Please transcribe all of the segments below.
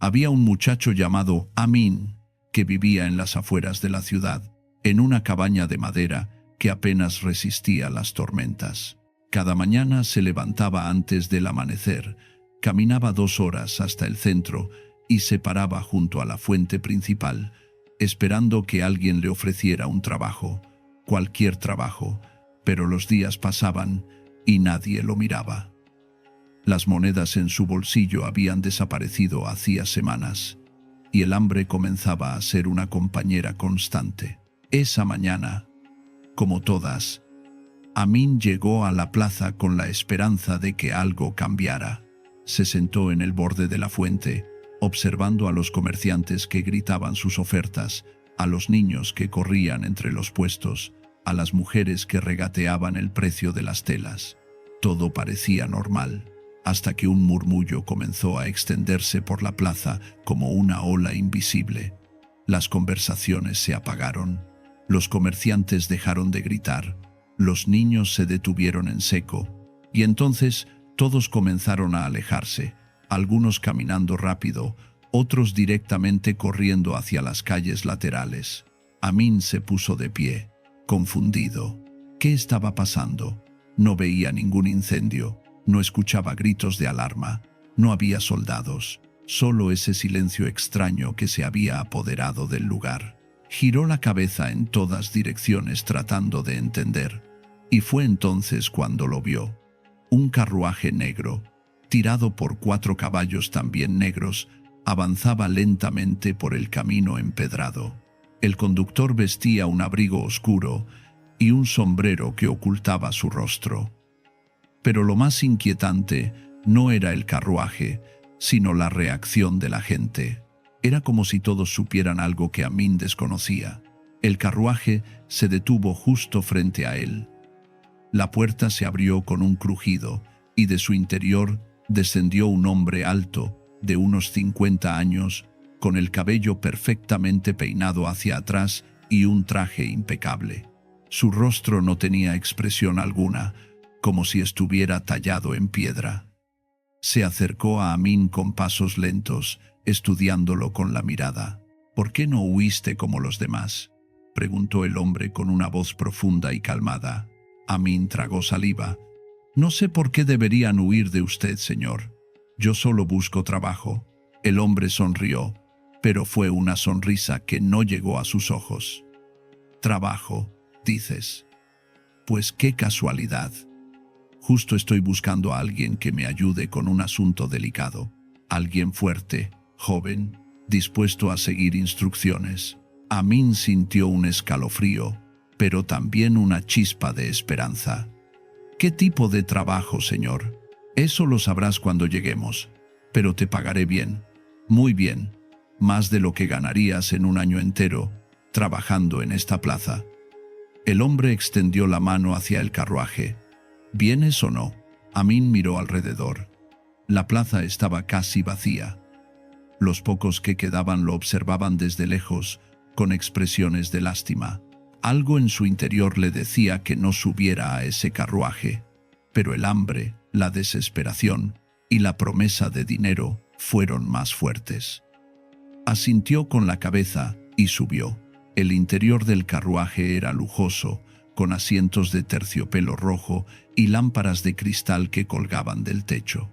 Había un muchacho llamado Amin que vivía en las afueras de la ciudad, en una cabaña de madera que apenas resistía las tormentas. Cada mañana se levantaba antes del amanecer, caminaba 2 horas hasta el centro y se paraba junto a la fuente principal, esperando que alguien le ofreciera un trabajo, cualquier trabajo, pero los días pasaban y nadie lo miraba. Las monedas en su bolsillo habían desaparecido hacía semanas, y el hambre comenzaba a ser una compañera constante. Esa mañana, como todas, Amin llegó a la plaza con la esperanza de que algo cambiara. Se sentó en el borde de la fuente, observando a los comerciantes que gritaban sus ofertas, a los niños que corrían entre los puestos, a las mujeres que regateaban el precio de las telas. Todo parecía normal, hasta que un murmullo comenzó a extenderse por la plaza como una ola invisible. Las conversaciones se apagaron, los comerciantes dejaron de gritar, los niños se detuvieron en seco, y entonces todos comenzaron a alejarse, algunos caminando rápido, otros directamente corriendo hacia las calles laterales. Amin se puso de pie, confundido. ¿Qué estaba pasando? No veía ningún incendio, no escuchaba gritos de alarma, no había soldados, solo ese silencio extraño que se había apoderado del lugar. Giró la cabeza en todas direcciones tratando de entender, y fue entonces cuando lo vio. Un carruaje negro, tirado por 4 caballos también negros, avanzaba lentamente por el camino empedrado. El conductor vestía un abrigo oscuro y un sombrero que ocultaba su rostro. Pero lo más inquietante no era el carruaje, sino la reacción de la gente. Era como si todos supieran algo que Amin desconocía. El carruaje se detuvo justo frente a él. La puerta se abrió con un crujido y de su interior descendió un hombre alto, de unos 50 años, con el cabello perfectamente peinado hacia atrás y un traje impecable. Su rostro no tenía expresión alguna, como si estuviera tallado en piedra. Se acercó a Amin con pasos lentos, estudiándolo con la mirada. «¿Por qué no huiste como los demás?», preguntó el hombre con una voz profunda y calmada. Amin tragó saliva. «No sé por qué deberían huir de usted, señor. Yo solo busco trabajo». El hombre sonrió, pero fue una sonrisa que no llegó a sus ojos. «¿Trabajo, dices? Pues qué casualidad. Justo estoy buscando a alguien que me ayude con un asunto delicado. Alguien fuerte, joven, dispuesto a seguir instrucciones». Amin sintió un escalofrío, pero también una chispa de esperanza. «¿Qué tipo de trabajo, señor? Eso lo sabrás cuando lleguemos, pero te pagaré bien, muy bien, más de lo que ganarías en un año entero trabajando en esta plaza». El hombre extendió la mano hacia el carruaje. «¿Vienes o no?». Amin miró alrededor. La plaza estaba casi vacía. Los pocos que quedaban lo observaban desde lejos, con expresiones de lástima. Algo en su interior le decía que no subiera a ese carruaje, pero el hambre, la desesperación y la promesa de dinero fueron más fuertes. Asintió con la cabeza y subió. El interior del carruaje era lujoso, con asientos de terciopelo rojo y lámparas de cristal que colgaban del techo.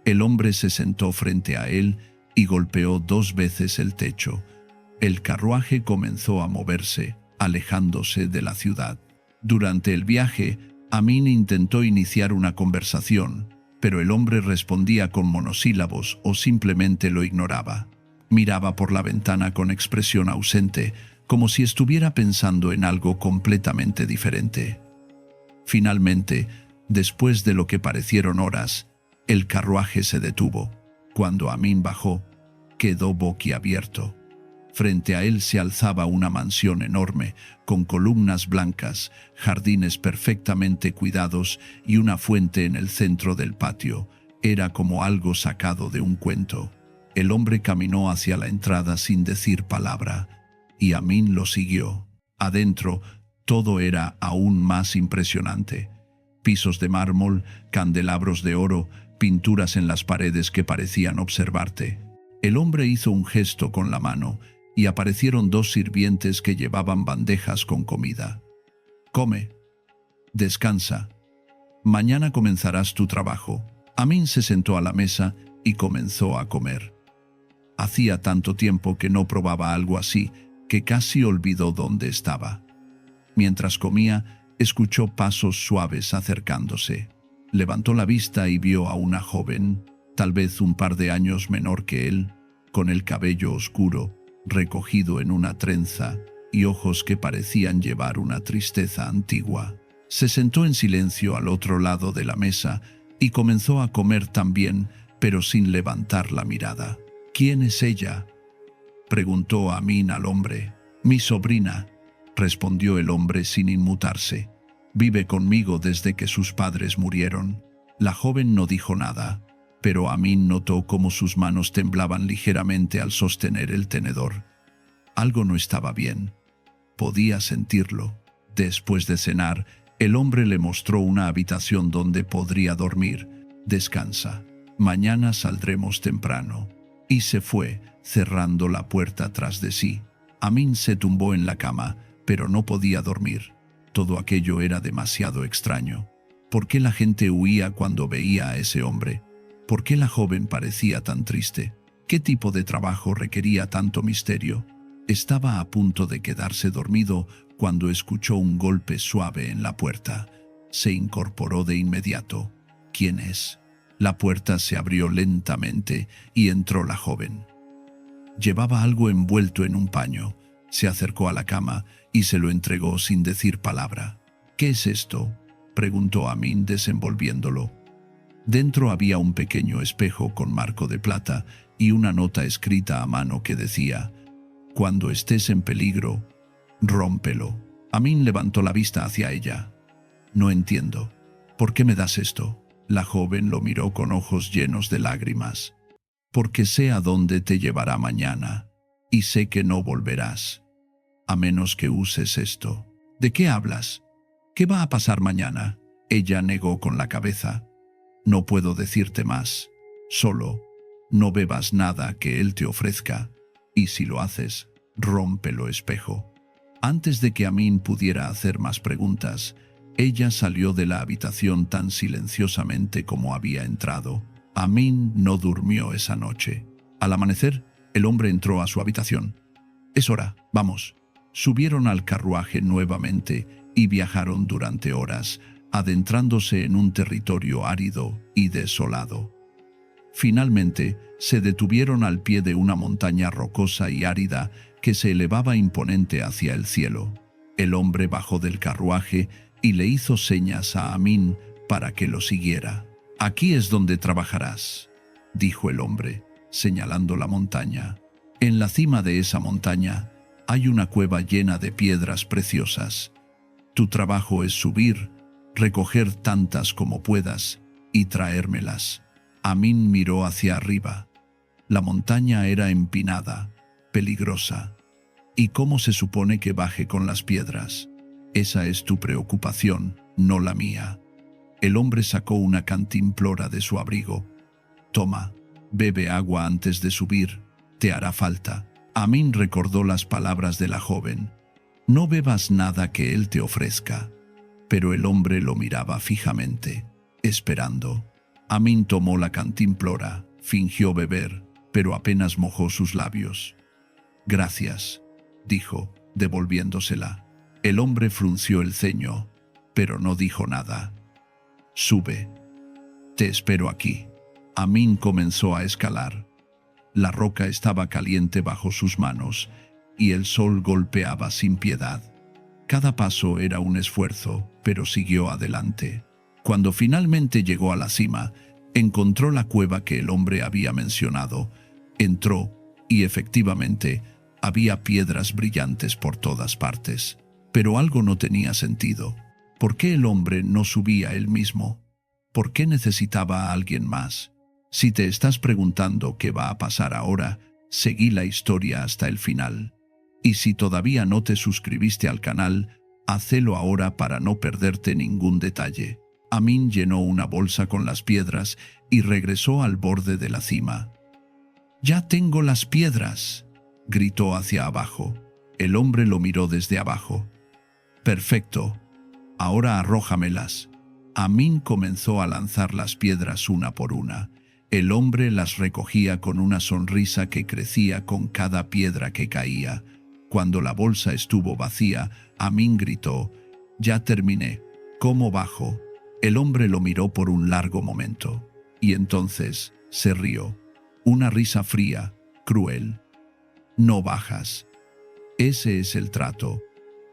El hombre se sentó frente a él y golpeó 2 veces el techo. El carruaje comenzó a moverse, alejándose de la ciudad. Durante el viaje, Amin intentó iniciar una conversación, pero el hombre respondía con monosílabos o simplemente lo ignoraba. Miraba por la ventana con expresión ausente, como si estuviera pensando en algo completamente diferente. Finalmente, después de lo que parecieron horas, el carruaje se detuvo. Cuando Amin bajó, quedó boquiabierto. Frente a él se alzaba una mansión enorme, con columnas blancas, jardines perfectamente cuidados y una fuente en el centro del patio. Era como algo sacado de un cuento. El hombre caminó hacia la entrada sin decir palabra, y Amin lo siguió. Adentro, todo era aún más impresionante. Pisos de mármol, candelabros de oro, pinturas en las paredes que parecían observarte. El hombre hizo un gesto con la mano y aparecieron dos sirvientes que llevaban bandejas con comida. Come, descansa. Mañana comenzarás tu trabajo. Amin se sentó a la mesa y comenzó a comer. Hacía tanto tiempo que no probaba algo así que casi olvidó dónde estaba. Mientras comía, escuchó pasos suaves acercándose. Levantó la vista y vio a una joven, tal vez un par de años menor que él, con el cabello oscuro, recogido en una trenza, y ojos que parecían llevar una tristeza antigua. Se sentó en silencio al otro lado de la mesa y comenzó a comer también, pero sin levantar la mirada. «¿Quién es ella?», preguntó Amin al hombre. «Mi sobrina», respondió el hombre sin inmutarse. «Vive conmigo desde que sus padres murieron». La joven no dijo nada, pero Amin notó cómo sus manos temblaban ligeramente al sostener el tenedor. Algo no estaba bien. Podía sentirlo. Después de cenar, el hombre le mostró una habitación donde podría dormir. «Descansa. Mañana saldremos temprano». Y se fue, cerrando la puerta tras de sí. Amin se tumbó en la cama, pero no podía dormir. Todo aquello era demasiado extraño. ¿Por qué la gente huía cuando veía a ese hombre? ¿Por qué la joven parecía tan triste? ¿Qué tipo de trabajo requería tanto misterio? Estaba a punto de quedarse dormido cuando escuchó un golpe suave en la puerta. Se incorporó de inmediato. ¿Quién es? La puerta se abrió lentamente y entró la joven. Llevaba algo envuelto en un paño. Se acercó a la cama y se lo entregó sin decir palabra. «¿Qué es esto?», preguntó Amin desenvolviéndolo. Dentro había un pequeño espejo con marco de plata y una nota escrita a mano que decía: «Cuando estés en peligro, rómpelo». Amin levantó la vista hacia ella. «No entiendo. ¿Por qué me das esto?». La joven lo miró con ojos llenos de lágrimas. «Porque sé a dónde te llevará mañana, y sé que no volverás, a menos que uses esto». «¿De qué hablas? ¿Qué va a pasar mañana?». Ella negó con la cabeza. «No puedo decirte más. Solo, no bebas nada que él te ofrezca, y si lo haces, rómpelo, espejo». Antes de que Amin pudiera hacer más preguntas, ella salió de la habitación tan silenciosamente como había entrado. Amin no durmió esa noche. Al amanecer, el hombre entró a su habitación. «Es hora, vamos». Subieron al carruaje nuevamente y viajaron durante horas, adentrándose en un territorio árido y desolado. Finalmente, se detuvieron al pie de una montaña rocosa y árida que se elevaba imponente hacia el cielo. El hombre bajó del carruaje y le hizo señas a Amin para que lo siguiera. «Aquí es donde trabajarás», dijo el hombre, señalando la montaña. «En la cima de esa montaña hay una cueva llena de piedras preciosas. Tu trabajo es subir, recoger tantas como puedas y traérmelas». Amin miró hacia arriba. La montaña era empinada, peligrosa. «¿Y cómo se supone que baje con las piedras? Esa es tu preocupación, no la mía». El hombre sacó una cantimplora de su abrigo. «Toma, bebe agua antes de subir, te hará falta». Amin recordó las palabras de la joven. «No bebas nada que él te ofrezca». Pero el hombre lo miraba fijamente, esperando. Amin tomó la cantimplora, fingió beber, pero apenas mojó sus labios. «Gracias», dijo, devolviéndosela. El hombre frunció el ceño, pero no dijo nada. «Sube. Te espero aquí». Amin comenzó a escalar. La roca estaba caliente bajo sus manos y el sol golpeaba sin piedad. Cada paso era un esfuerzo, pero siguió adelante. Cuando finalmente llegó a la cima, encontró la cueva que el hombre había mencionado. Entró y efectivamente había piedras brillantes por todas partes. Pero algo no tenía sentido. ¿Por qué el hombre no subía él mismo? ¿Por qué necesitaba a alguien más? Si te estás preguntando qué va a pasar ahora, seguí la historia hasta el final. Y si todavía no te suscribiste al canal, hacelo ahora para no perderte ningún detalle. Amin llenó una bolsa con las piedras y regresó al borde de la cima. «Ya tengo las piedras», gritó hacia abajo. El hombre lo miró desde abajo. «Perfecto. Ahora arrójamelas». Amin comenzó a lanzar las piedras una por una. El hombre las recogía con una sonrisa que crecía con cada piedra que caía. Cuando la bolsa estuvo vacía, Amin gritó: «Ya terminé. ¿Cómo bajo?». El hombre lo miró por un largo momento. Y entonces se rió. Una risa fría, cruel. «No bajas. Ese es el trato.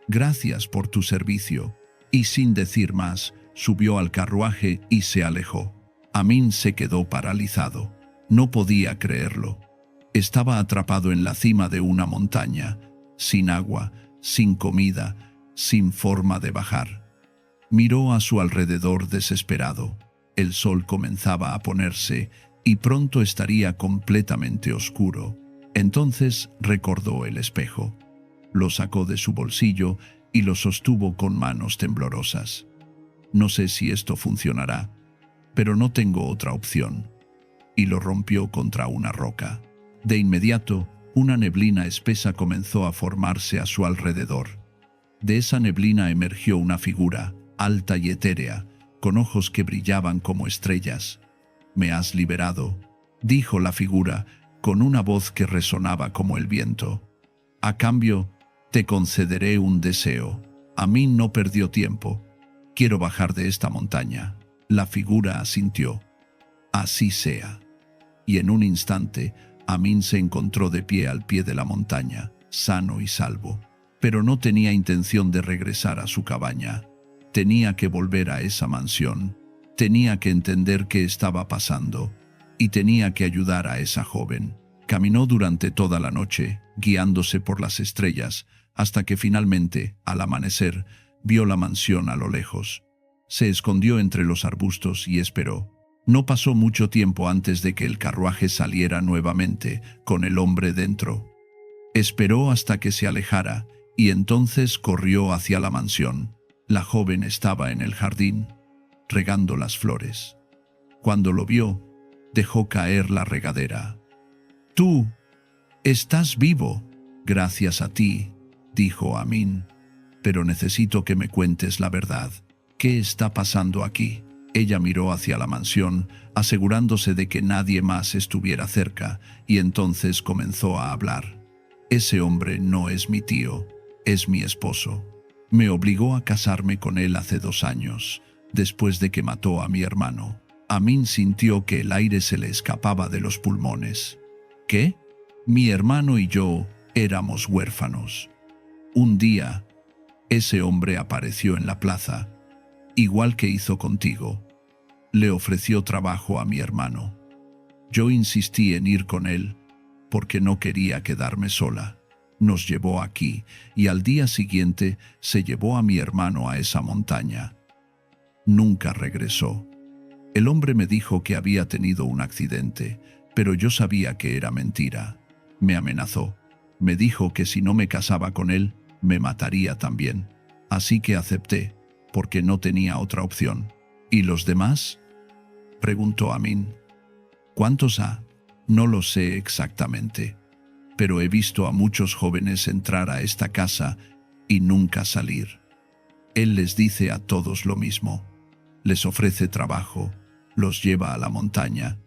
Gracias por tu servicio». Y sin decir más, subió al carruaje y se alejó. Amin se quedó paralizado. No podía creerlo. Estaba atrapado en la cima de una montaña, sin agua, sin comida, sin forma de bajar. Miró a su alrededor desesperado. El sol comenzaba a ponerse y pronto estaría completamente oscuro. Entonces recordó el espejo. Lo sacó de su bolsillo y lo sostuvo con manos temblorosas. «No sé si esto funcionará, pero no tengo otra opción». Y lo rompió contra una roca. De inmediato, una neblina espesa comenzó a formarse a su alrededor. De esa neblina emergió una figura, alta y etérea, con ojos que brillaban como estrellas. «Me has liberado», dijo la figura, con una voz que resonaba como el viento. «A cambio, te concederé un deseo». Amin no perdió tiempo. «Quiero bajar de esta montaña». La figura asintió. «Así sea». Y en un instante, Amin se encontró de pie al pie de la montaña, sano y salvo. Pero no tenía intención de regresar a su cabaña. Tenía que volver a esa mansión. Tenía que entender qué estaba pasando. Y tenía que ayudar a esa joven. Caminó durante toda la noche, guiándose por las estrellas, hasta que finalmente, al amanecer, vio la mansión a lo lejos. Se escondió entre los arbustos y esperó. No pasó mucho tiempo antes de que el carruaje saliera nuevamente, con el hombre dentro. Esperó hasta que se alejara, y entonces corrió hacia la mansión. La joven estaba en el jardín, regando las flores. Cuando lo vio, dejó caer la regadera. «Tú estás vivo, gracias a ti», dijo Amin. «Pero necesito que me cuentes la verdad. ¿Qué está pasando aquí?». Ella miró hacia la mansión, asegurándose de que nadie más estuviera cerca, y entonces comenzó a hablar. «Ese hombre no es mi tío, es mi esposo. Me obligó a casarme con él hace 2 años, después de que mató a mi hermano». Amin sintió que el aire se le escapaba de los pulmones. «¿Qué?». «Mi hermano y yo éramos huérfanos. Un día, ese hombre apareció en la plaza, igual que hizo contigo. Le ofreció trabajo a mi hermano. Yo insistí en ir con él, porque no quería quedarme sola. Nos llevó aquí, y al día siguiente se llevó a mi hermano a esa montaña. Nunca regresó. El hombre me dijo que había tenido un accidente, pero yo sabía que era mentira. Me amenazó. Me dijo que si no me casaba con él, me mataría también. Así que acepté, porque no tenía otra opción». «¿Y los demás?», preguntó Amin. «¿Cuántos ha?». «No lo sé exactamente, pero he visto a muchos jóvenes entrar a esta casa y nunca salir. Él les dice a todos lo mismo. Les ofrece trabajo, los lleva a la montaña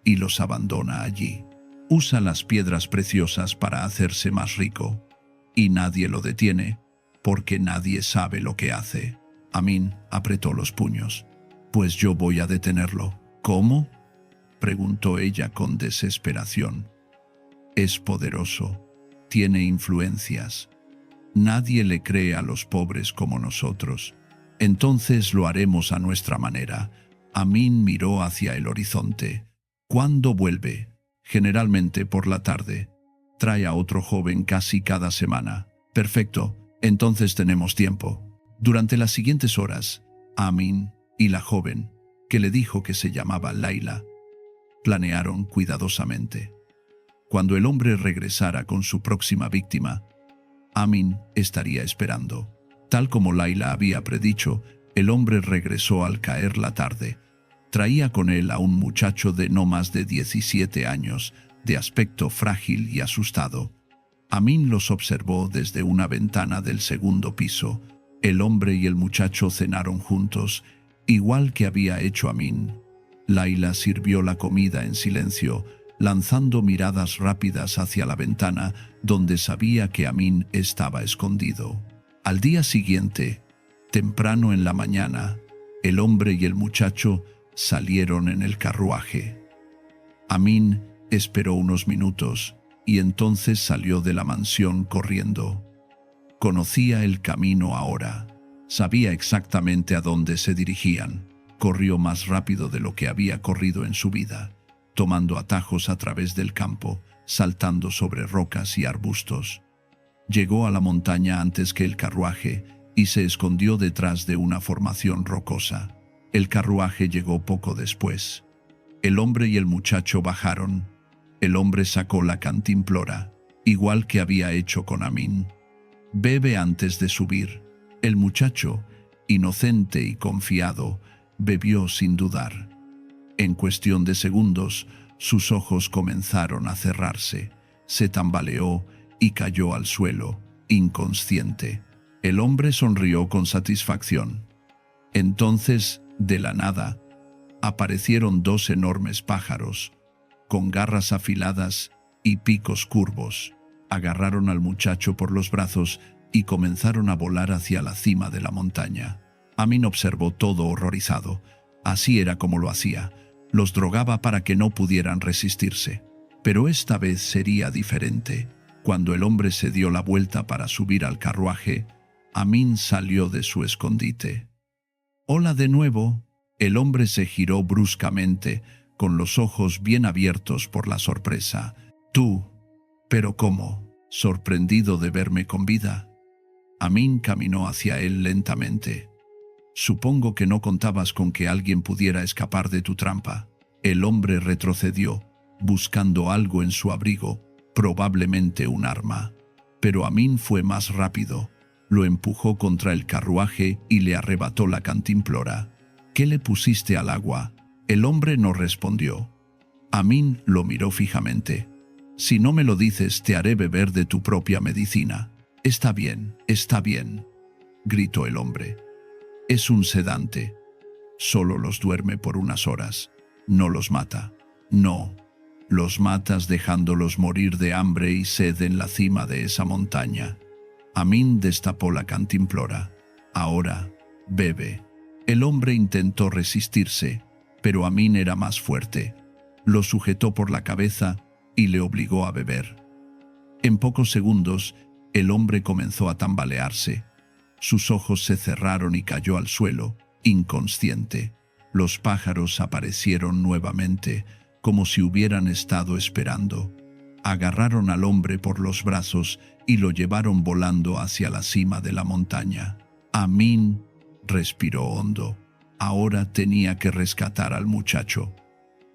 y los abandona allí. Usa las piedras preciosas para hacerse más rico, y nadie lo detiene, porque nadie sabe lo que hace». Amin apretó los puños. «Pues yo voy a detenerlo». «¿Cómo?», preguntó ella con desesperación. «Es poderoso, tiene influencias. Nadie le cree a los pobres como nosotros. Entonces lo haremos a nuestra manera». Amin miró hacia el horizonte. «¿Cuándo vuelve?». «Generalmente por la tarde. Trae a otro joven casi cada semana». «Perfecto, entonces tenemos tiempo». Durante las siguientes horas, Amin y la joven, que le dijo que se llamaba Laila, planearon cuidadosamente. Cuando el hombre regresara con su próxima víctima, Amin estaría esperando. Tal como Laila había predicho, el hombre regresó al caer la tarde. Traía con él a un muchacho de no más de 17 años, de aspecto frágil y asustado. Amin los observó desde una ventana del segundo piso. El hombre y el muchacho cenaron juntos, igual que había hecho Amin. Laila sirvió la comida en silencio, lanzando miradas rápidas hacia la ventana donde sabía que Amin estaba escondido. Al día siguiente, temprano en la mañana, el hombre y el muchacho salieron en el carruaje. Amin esperó unos minutos y entonces salió de la mansión corriendo. Conocía el camino ahora. Sabía exactamente a dónde se dirigían. Corrió más rápido de lo que había corrido en su vida, tomando atajos a través del campo, saltando sobre rocas y arbustos. Llegó a la montaña antes que el carruaje y se escondió detrás de una formación rocosa. El carruaje llegó poco después. El hombre y el muchacho bajaron. El hombre sacó la cantimplora, igual que había hecho con Amin. Bebe antes de subir. El muchacho, inocente y confiado, bebió sin dudar. En cuestión de segundos, sus ojos comenzaron a cerrarse. Se tambaleó y cayó al suelo, inconsciente. El hombre sonrió con satisfacción. Entonces, de la nada, aparecieron dos enormes pájaros, con garras afiladas y picos curvos. Agarraron al muchacho por los brazos y comenzaron a volar hacia la cima de la montaña. Amin observó todo horrorizado. Así era como lo hacía. Los drogaba para que no pudieran resistirse. Pero esta vez sería diferente. Cuando el hombre se dio la vuelta para subir al carruaje, Amin salió de su escondite. «Hola de nuevo». El hombre se giró bruscamente, con los ojos bien abiertos por la sorpresa. «¿Tú? ¿Pero cómo? ¿Sorprendido de verme con vida?» Amin caminó hacia él lentamente. «Supongo que no contabas con que alguien pudiera escapar de tu trampa». El hombre retrocedió, buscando algo en su abrigo, probablemente un arma. Pero Amin fue más rápido. Lo empujó contra el carruaje y le arrebató la cantimplora. «¿Qué le pusiste al agua?» El hombre no respondió. Amin lo miró fijamente. «Si no me lo dices, te haré beber de tu propia medicina». Está bien», gritó el hombre. «Es un sedante. Solo los duerme por unas horas. No los mata». «No, los matas dejándolos morir de hambre y sed en la cima de esa montaña». Amin destapó la cantimplora. «Ahora, bebe». El hombre intentó resistirse, pero Amin era más fuerte. Lo sujetó por la cabeza y le obligó a beber. En pocos segundos, el hombre comenzó a tambalearse. Sus ojos se cerraron y cayó al suelo, inconsciente. Los pájaros aparecieron nuevamente, como si hubieran estado esperando. Agarraron al hombre por los brazos y lo llevaron volando hacia la cima de la montaña. Amin respiró hondo. Ahora tenía que rescatar al muchacho.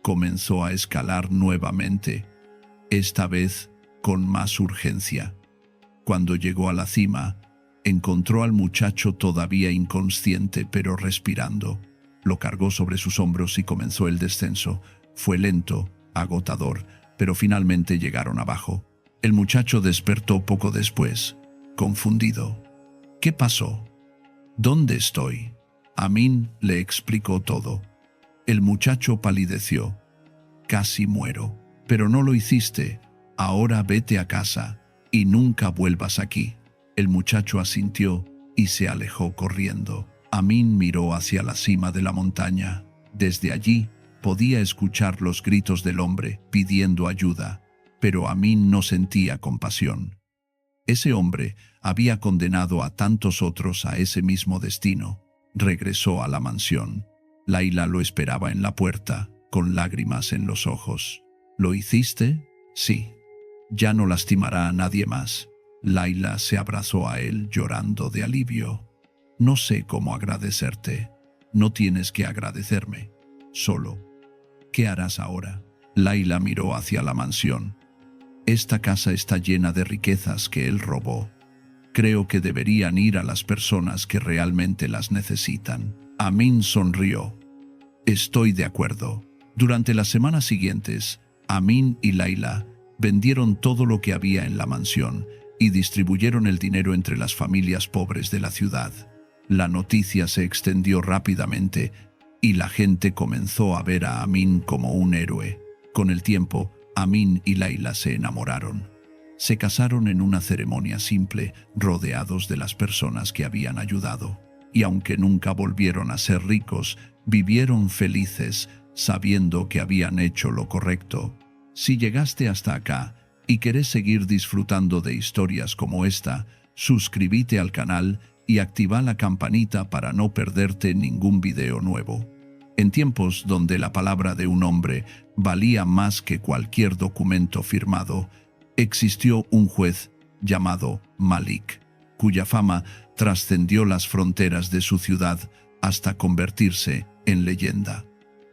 Comenzó a escalar nuevamente, esta vez con más urgencia. Cuando llegó a la cima, encontró al muchacho todavía inconsciente pero respirando. Lo cargó sobre sus hombros y comenzó el descenso. Fue lento, agotador, pero finalmente llegaron abajo. El muchacho despertó poco después, confundido. «¿Qué pasó? ¿Dónde estoy?» Amin le explicó todo. El muchacho palideció. «Casi muero. Pero no lo hiciste. Ahora vete a casa y nunca vuelvas aquí». El muchacho asintió y se alejó corriendo. Amin miró hacia la cima de la montaña. Desde allí podía escuchar los gritos del hombre pidiendo ayuda, pero Amin no sentía compasión. Ese hombre había condenado a tantos otros a ese mismo destino. Regresó a la mansión. Laila lo esperaba en la puerta, con lágrimas en los ojos. «¿Lo hiciste?» «Sí. Ya no lastimará a nadie más». Laila se abrazó a él llorando de alivio. «No sé cómo agradecerte. No tienes que agradecerme. Solo, ¿qué harás ahora?» Laila miró hacia la mansión. «Esta casa está llena de riquezas que él robó. Creo que deberían ir a las personas que realmente las necesitan». Amin sonrió. «Estoy de acuerdo». Durante las semanas siguientes, Amin y Laila vendieron todo lo que había en la mansión y distribuyeron el dinero entre las familias pobres de la ciudad. La noticia se extendió rápidamente y la gente comenzó a ver a Amin como un héroe. Con el tiempo, Amin y Laila se enamoraron. Se casaron en una ceremonia simple, rodeados de las personas que habían ayudado. Y aunque nunca volvieron a ser ricos, vivieron felices, sabiendo que habían hecho lo correcto. Si llegaste hasta acá y querés seguir disfrutando de historias como esta, suscríbete al canal y activa la campanita para no perderte ningún video nuevo. En tiempos donde la palabra de un hombre valía más que cualquier documento firmado, existió un juez llamado Malik, cuya fama trascendió las fronteras de su ciudad hasta convertirse en leyenda.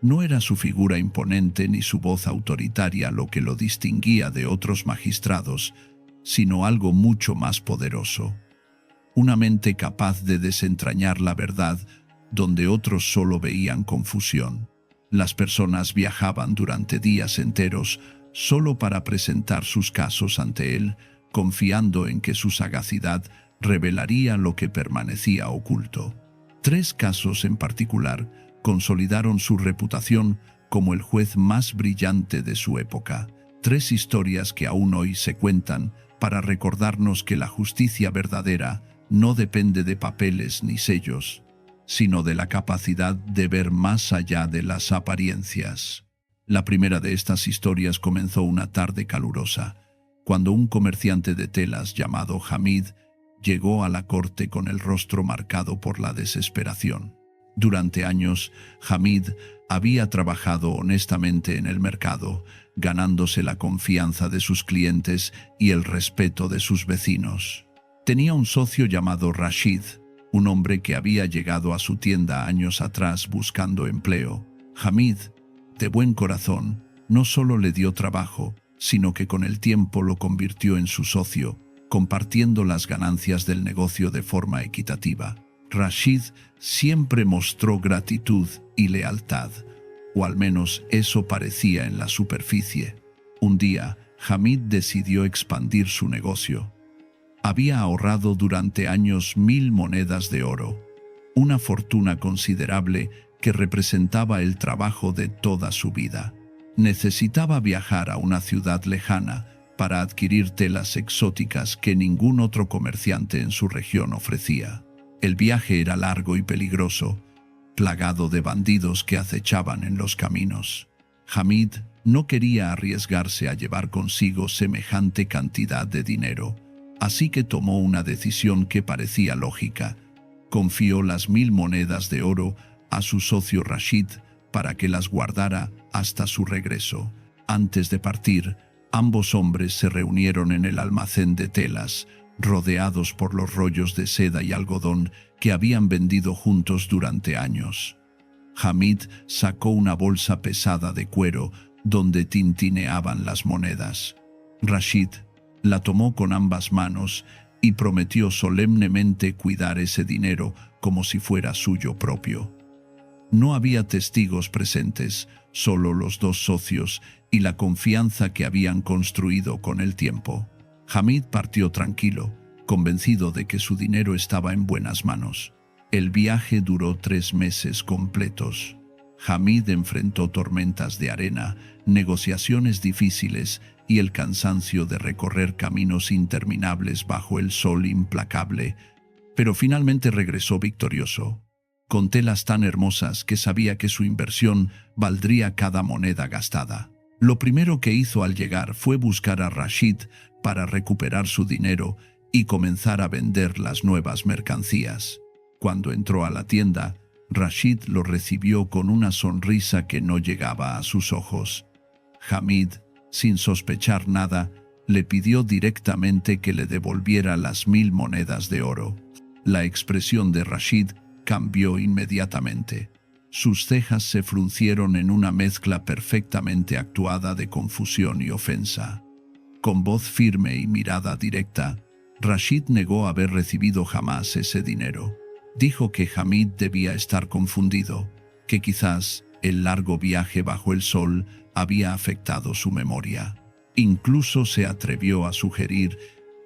No era su figura imponente ni su voz autoritaria lo que lo distinguía de otros magistrados, sino algo mucho más poderoso. Una mente capaz de desentrañar la verdad donde otros solo veían confusión. Las personas viajaban durante días enteros solo para presentar sus casos ante él, confiando en que su sagacidad revelaría lo que permanecía oculto. 3 casos en particular consolidaron su reputación como el juez más brillante de su época. 3 historias que aún hoy se cuentan para recordarnos que la justicia verdadera no depende de papeles ni sellos, sino de la capacidad de ver más allá de las apariencias. La primera de estas historias comenzó una tarde calurosa, cuando un comerciante de telas llamado Hamid llegó a la corte con el rostro marcado por la desesperación. Durante años, Hamid había trabajado honestamente en el mercado, ganándose la confianza de sus clientes y el respeto de sus vecinos. Tenía un socio llamado Rashid, un hombre que había llegado a su tienda años atrás buscando empleo. Hamid, de buen corazón, no solo le dio trabajo, sino que con el tiempo lo convirtió en su socio, compartiendo las ganancias del negocio de forma equitativa. Rashid siempre mostró gratitud y lealtad, o al menos eso parecía en la superficie. Un día, Hamid decidió expandir su negocio. Había ahorrado durante años 1000 monedas de oro, una fortuna considerable que representaba el trabajo de toda su vida. Necesitaba viajar a una ciudad lejana para adquirir telas exóticas que ningún otro comerciante en su región ofrecía. El viaje era largo y peligroso, plagado de bandidos que acechaban en los caminos. Hamid no quería arriesgarse a llevar consigo semejante cantidad de dinero, así que tomó una decisión que parecía lógica. Confió las 1000 monedas de oro a su socio Rashid para que las guardara hasta su regreso. Antes de partir, ambos hombres se reunieron en el almacén de telas, rodeados por los rollos de seda y algodón que habían vendido juntos durante años. Hamid sacó una bolsa pesada de cuero donde tintineaban las monedas. Rashid la tomó con ambas manos y prometió solemnemente cuidar ese dinero como si fuera suyo propio. No había testigos presentes, solo los 2 socios y la confianza que habían construido con el tiempo. Hamid partió tranquilo, convencido de que su dinero estaba en buenas manos. El viaje duró 3 meses completos. Hamid enfrentó tormentas de arena, negociaciones difíciles y el cansancio de recorrer caminos interminables bajo el sol implacable, pero finalmente regresó victorioso, con telas tan hermosas que sabía que su inversión valdría cada moneda gastada. Lo primero que hizo al llegar fue buscar a Rashid para recuperar su dinero y comenzar a vender las nuevas mercancías. Cuando entró a la tienda, Rashid lo recibió con una sonrisa que no llegaba a sus ojos. Hamid, sin sospechar nada, le pidió directamente que le devolviera las 1000 monedas de oro. La expresión de Rashid cambió inmediatamente. Sus cejas se fruncieron en una mezcla perfectamente actuada de confusión y ofensa. Con voz firme y mirada directa, Rashid negó haber recibido jamás ese dinero. Dijo que Hamid debía estar confundido, que quizás El largo viaje bajo el sol había afectado su memoria. Incluso se atrevió a sugerir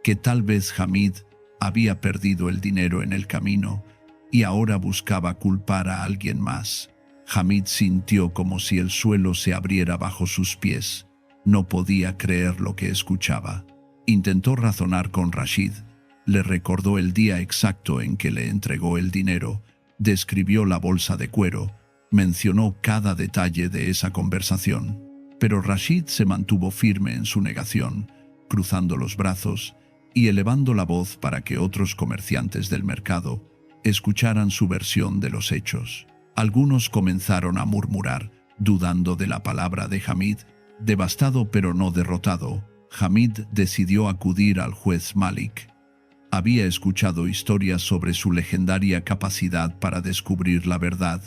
que tal vez Hamid había perdido el dinero en el camino y ahora buscaba culpar a alguien más. Hamid sintió como si el suelo se abriera bajo sus pies. No podía creer lo que escuchaba. Intentó razonar con Rashid. Le recordó el día exacto en que le entregó el dinero, describió la bolsa de cuero, mencionó cada detalle de esa conversación. Pero Rashid se mantuvo firme en su negación, cruzando los brazos y elevando la voz para que otros comerciantes del mercado escucharan su versión de los hechos. Algunos comenzaron a murmurar, dudando de la palabra de Hamid. Devastado pero no derrotado, Hamid decidió acudir al juez Malik. Había escuchado historias sobre su legendaria capacidad para descubrir la verdad,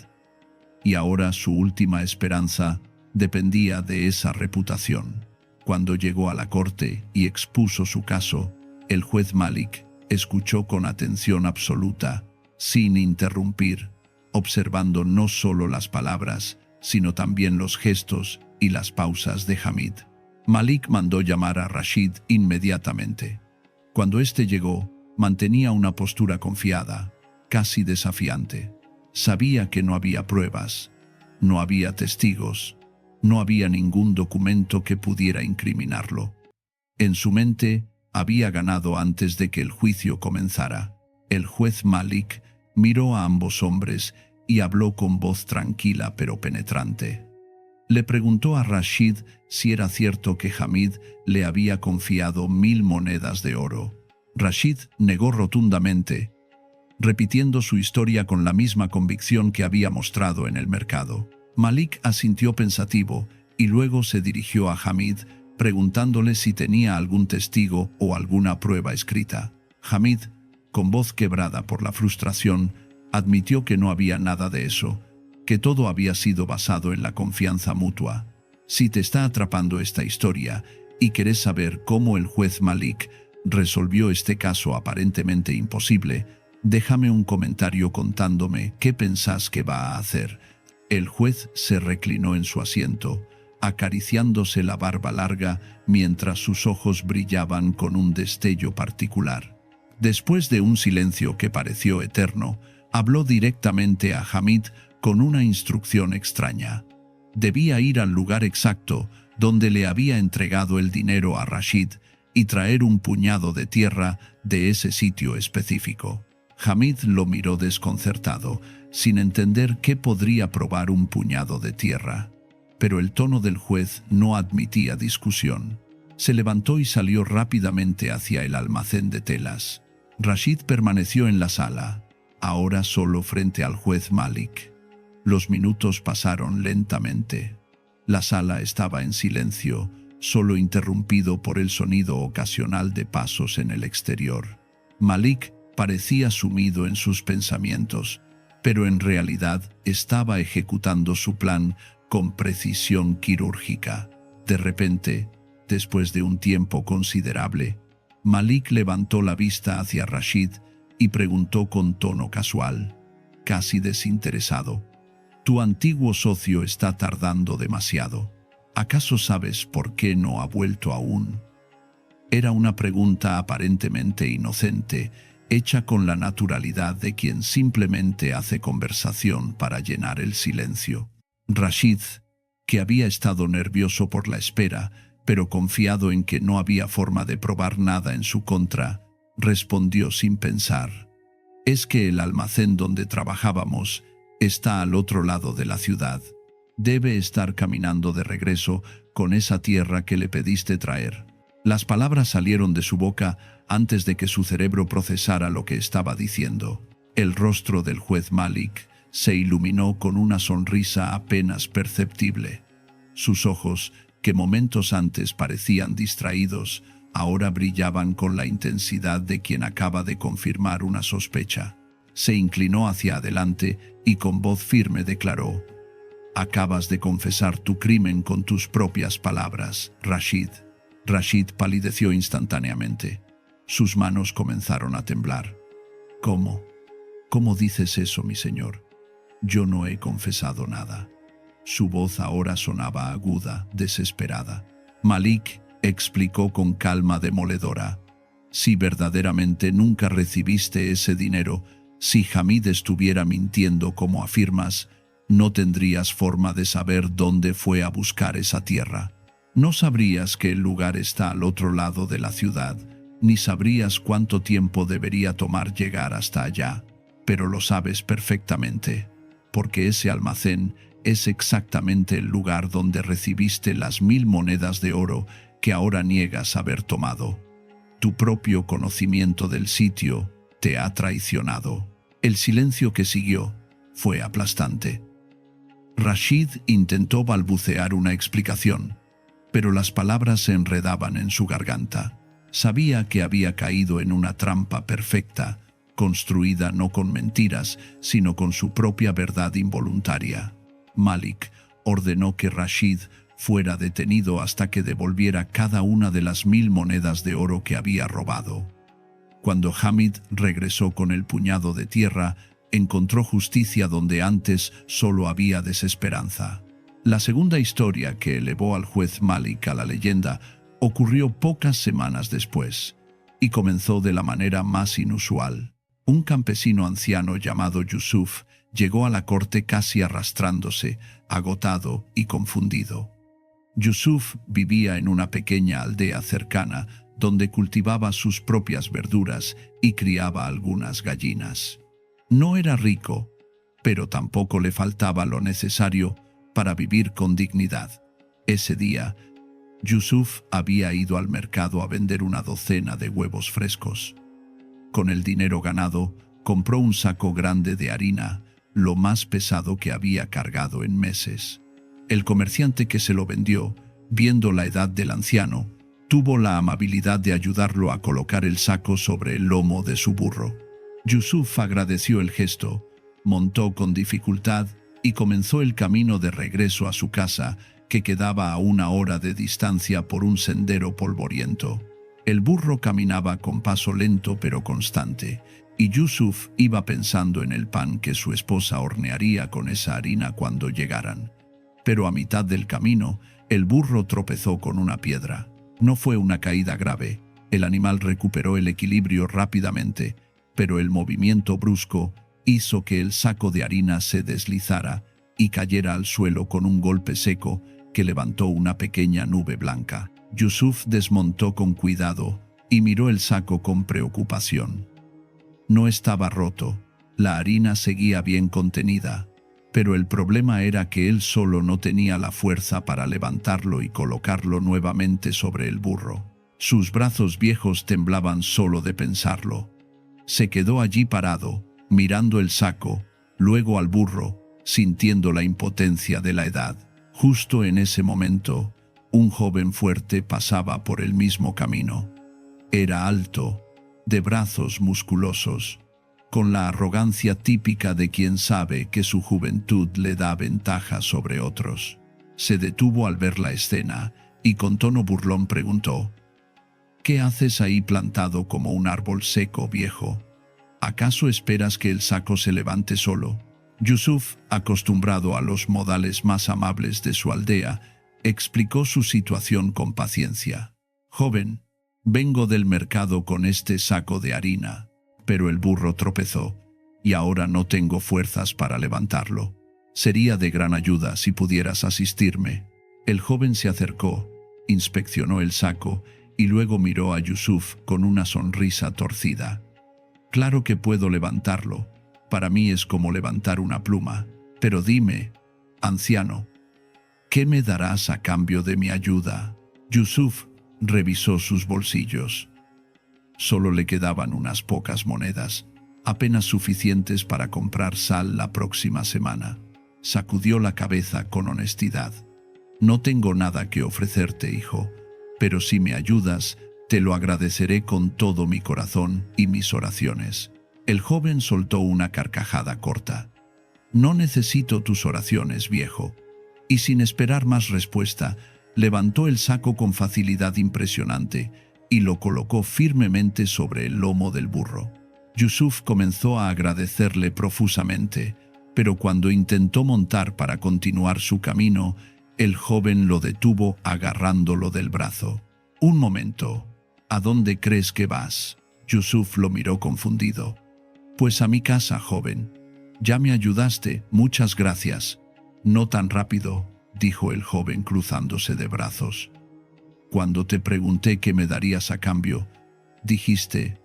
y ahora su última esperanza dependía de esa reputación. Cuando llegó a la corte y expuso su caso, el juez Malik escuchó con atención absoluta, sin interrumpir, observando no solo las palabras, sino también los gestos y las pausas de Hamid. Malik mandó llamar a Rashid inmediatamente. Cuando éste llegó, mantenía una postura confiada, casi desafiante. Sabía que no había pruebas, no había testigos, no había ningún documento que pudiera incriminarlo. En su mente, había ganado antes de que el juicio comenzara. El juez Malik miró a ambos hombres y habló con voz tranquila pero penetrante. Le preguntó a Rashid si era cierto que Hamid le había confiado 1000 monedas de oro. Rashid negó rotundamente, repitiendo su historia con la misma convicción que había mostrado en el mercado. Malik asintió pensativo y luego se dirigió a Hamid, preguntándole si tenía algún testigo o alguna prueba escrita. Hamid, con voz quebrada por la frustración, admitió que no había nada de eso, que todo había sido basado en la confianza mutua. Si te está atrapando esta historia y querés saber cómo el juez Malik resolvió este caso aparentemente imposible, déjame un comentario contándome qué pensás que va a hacer. El juez se reclinó en su asiento, acariciándose la barba larga mientras sus ojos brillaban con un destello particular. Después de un silencio que pareció eterno, habló directamente a Hamid con una instrucción extraña. Debía ir al lugar exacto donde le había entregado el dinero a Rashid y traer un puñado de tierra de ese sitio específico. Hamid lo miró desconcertado, sin entender qué podría probar un puñado de tierra. Pero el tono del juez no admitía discusión. Se levantó y salió rápidamente hacia el almacén de telas. Rashid permaneció en la sala, ahora solo frente al juez Malik. Los minutos pasaron lentamente. La sala estaba en silencio, solo interrumpido por el sonido ocasional de pasos en el exterior. Malik parecía sumido en sus pensamientos, pero en realidad estaba ejecutando su plan con precisión quirúrgica. De repente, después de un tiempo considerable, Malik levantó la vista hacia Rashid y preguntó con tono casual, casi desinteresado: «Tu antiguo socio está tardando demasiado. ¿Acaso sabes por qué no ha vuelto aún?» Era una pregunta aparentemente inocente, hecha con la naturalidad de quien simplemente hace conversación para llenar el silencio. Rashid, que había estado nervioso por la espera, pero confiado en que no había forma de probar nada en su contra, respondió sin pensar: «Es que el almacén donde trabajábamos está al otro lado de la ciudad. Debe estar caminando de regreso con esa tierra que le pediste traer». Las palabras salieron de su boca antes de que su cerebro procesara lo que estaba diciendo. El rostro del juez Malik se iluminó con una sonrisa apenas perceptible. Sus ojos, que momentos antes parecían distraídos, ahora brillaban con la intensidad de quien acaba de confirmar una sospecha. Se inclinó hacia adelante y con voz firme declaró: «Acabas de confesar tu crimen con tus propias palabras, Rashid». Rashid palideció instantáneamente. Sus manos comenzaron a temblar. «¿Cómo? ¿Cómo dices eso, mi señor? Yo no he confesado nada». Su voz ahora sonaba aguda, desesperada. Malik explicó con calma demoledora: si verdaderamente nunca recibiste ese dinero, si Hamid estuviera mintiendo como afirmas, no tendrías forma de saber dónde fue a buscar esa tierra. No sabrías que el lugar está al otro lado de la ciudad, ni sabrías cuánto tiempo debería tomar llegar hasta allá. Pero lo sabes perfectamente, porque ese almacén es exactamente el lugar donde recibiste las 1000 monedas de oro que ahora niegas haber tomado. Tu propio conocimiento del sitio te ha traicionado. El silencio que siguió fue aplastante. Rashid intentó balbucear una explicación, pero las palabras se enredaban en su garganta. Sabía que había caído en una trampa perfecta, construida no con mentiras, sino con su propia verdad involuntaria. Malik ordenó que Rashid fuera detenido hasta que devolviera cada una de las 1000 monedas de oro que había robado. Cuando Hamid regresó con el puñado de tierra, encontró justicia donde antes solo había desesperanza. La segunda historia que elevó al juez Malik a la leyenda ocurrió pocas semanas después, y comenzó de la manera más inusual. Un campesino anciano llamado Yusuf llegó a la corte casi arrastrándose, agotado y confundido. Yusuf vivía en una pequeña aldea cercana, donde cultivaba sus propias verduras y criaba algunas gallinas. No era rico, pero tampoco le faltaba lo necesario para vivir con dignidad. Ese día, Yusuf había ido al mercado a vender una docena de huevos frescos. Con el dinero ganado, compró un saco grande de harina, lo más pesado que había cargado en meses. El comerciante que se lo vendió, viendo la edad del anciano, tuvo la amabilidad de ayudarlo a colocar el saco sobre el lomo de su burro. Yusuf agradeció el gesto, montó con dificultad y comenzó el camino de regreso a su casa, que quedaba a 1 hora de distancia por un sendero polvoriento. El burro caminaba con paso lento pero constante, y Yusuf iba pensando en el pan que su esposa hornearía con esa harina cuando llegaran. Pero a mitad del camino, el burro tropezó con una piedra. No fue una caída grave. El animal recuperó el equilibrio rápidamente, pero el movimiento brusco hizo que el saco de harina se deslizara y cayera al suelo con un golpe seco que levantó una pequeña nube blanca. Yusuf desmontó con cuidado y miró el saco con preocupación. No estaba roto, la harina seguía bien contenida, pero el problema era que él solo no tenía la fuerza para levantarlo y colocarlo nuevamente sobre el burro. Sus brazos viejos temblaban solo de pensarlo. Se quedó allí parado, mirando el saco, luego al burro, sintiendo la impotencia de la edad. Justo en ese momento, un joven fuerte pasaba por el mismo camino. Era alto, de brazos musculosos, con la arrogancia típica de quien sabe que su juventud le da ventaja sobre otros. Se detuvo al ver la escena y con tono burlón preguntó: «¿Qué haces ahí plantado como un árbol seco, viejo? ¿Acaso esperas que el saco se levante solo?» Yusuf, acostumbrado a los modales más amables de su aldea, explicó su situación con paciencia. «Joven, vengo del mercado con este saco de harina, pero el burro tropezó, y ahora no tengo fuerzas para levantarlo. Sería de gran ayuda si pudieras asistirme». El joven se acercó, inspeccionó el saco y luego miró a Yusuf con una sonrisa torcida. «Claro que puedo levantarlo. Para mí es como levantar una pluma. Pero dime, anciano, ¿qué me darás a cambio de mi ayuda?» Yusuf revisó sus bolsillos. Solo le quedaban unas pocas monedas, apenas suficientes para comprar sal la próxima semana. Sacudió la cabeza con honestidad. «No tengo nada que ofrecerte, hijo, pero si me ayudas, te lo agradeceré con todo mi corazón y mis oraciones». El joven soltó una carcajada corta. «No necesito tus oraciones, viejo». Y sin esperar más respuesta, levantó el saco con facilidad impresionante y lo colocó firmemente sobre el lomo del burro. Yusuf comenzó a agradecerle profusamente, Pero cuando intentó montar para continuar su camino, el joven lo detuvo agarrándolo del brazo. «Un momento. ¿A dónde crees que vas?» Yusuf lo miró confundido. «Pues a mi casa, joven. Ya me ayudaste, muchas gracias». «No tan rápido», dijo el joven cruzándose de brazos. «Cuando te pregunté qué me darías a cambio, dijiste,